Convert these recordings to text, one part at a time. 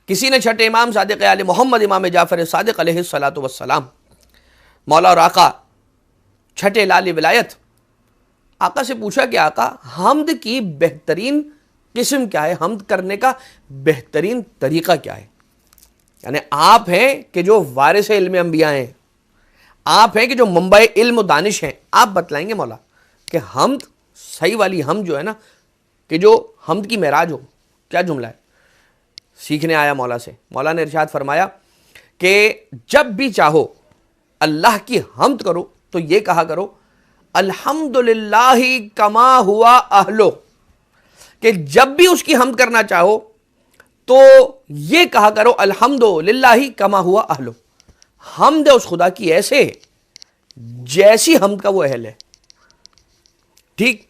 کسی نے چھٹے امام صادق آل محمد امام جعفر صادق علیہ الصلاۃ والسلام مولا اور آقا چھٹے لال ولایت آقا سے پوچھا کہ آقا حمد کی بہترین قسم کیا ہے، حمد کرنے کا بہترین طریقہ کیا ہے؟ یعنی آپ ہیں کہ جو وارث علم انبیاء ہیں، آپ ہیں کہ جو منبع علم و دانش ہیں، آپ بتلائیں گے مولا کہ حمد صحیح والی حمد جو ہے نا، کہ جو حمد کی معراج ہو، کیا جملہ ہے؟ سیکھنے آیا مولا سے، مولا نے ارشاد فرمایا کہ جب بھی چاہو اللہ کی حمد کرو تو یہ کہا کرو الحمدللہ کما ہوا اہلو، کہ جب بھی اس کی حمد کرنا چاہو تو یہ کہا کرو الحمدللہ کما ہوا اہلو، حمد اس خدا کی ایسے جیسی حمد کا وہ اہل ہے۔ ٹھیک،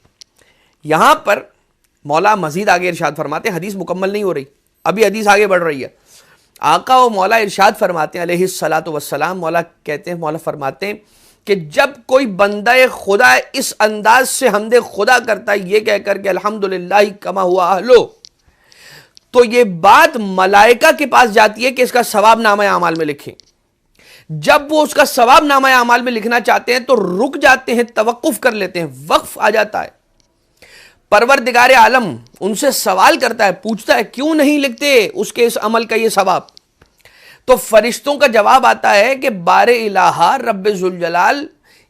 یہاں پر مولا مزید آگے ارشاد فرماتے ہیں، حدیث مکمل نہیں ہو رہی، ابھی حدیث آگے بڑھ رہی ہے۔ آقا و مولا ارشاد فرماتے ہیں علیہ الصلاۃ والسلام، مولا کہتے ہیں، مولا فرماتے ہیں کہ جب کوئی بندہ خدا اس انداز سے حمد خدا کرتا ہے یہ کہہ کر کہ الحمدللہ کما ہوا اہلو، تو یہ بات ملائکہ کے پاس جاتی ہے کہ اس کا ثواب نامہ اعمال میں لکھیں۔ جب وہ اس کا ثواب نامہ اعمال میں لکھنا چاہتے ہیں تو رک جاتے ہیں، توقف کر لیتے ہیں، وقف آ جاتا ہے۔ پروردگار عالم ان سے سوال کرتا ہے، پوچھتا ہے کیوں نہیں لکھتے اس کے اس عمل کا یہ ثواب؟ تو فرشتوں کا جواب آتا ہے کہ بار الہ رب ذوالجلال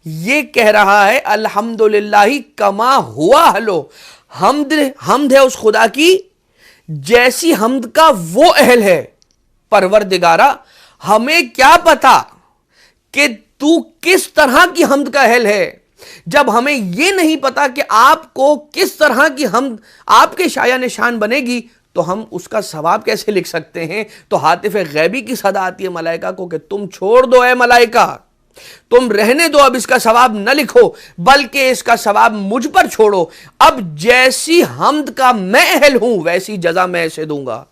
یہ کہہ رہا ہے الحمدللہ کما ہوا اہلو، حمد ہے اس خدا کی جیسی حمد کا وہ اہل ہے۔ پروردگارا ہمیں کیا پتا کہ تو کس طرح کی حمد کا اہل ہے، جب ہمیں یہ نہیں پتا کہ آپ کو کس طرح کی حمد آپ کے شایع نشان بنے گی تو ہم اس کا ثواب کیسے لکھ سکتے ہیں؟ تو ہاتف غیبی کی صدا آتی ہے ملائکہ کو کہ تم چھوڑ دو اے ملائکہ، تم رہنے دو، اب اس کا ثواب نہ لکھو بلکہ اس کا ثواب مجھ پر چھوڑو، اب جیسی حمد کا میں اہل ہوں ویسی جزا میں اسے دوں گا۔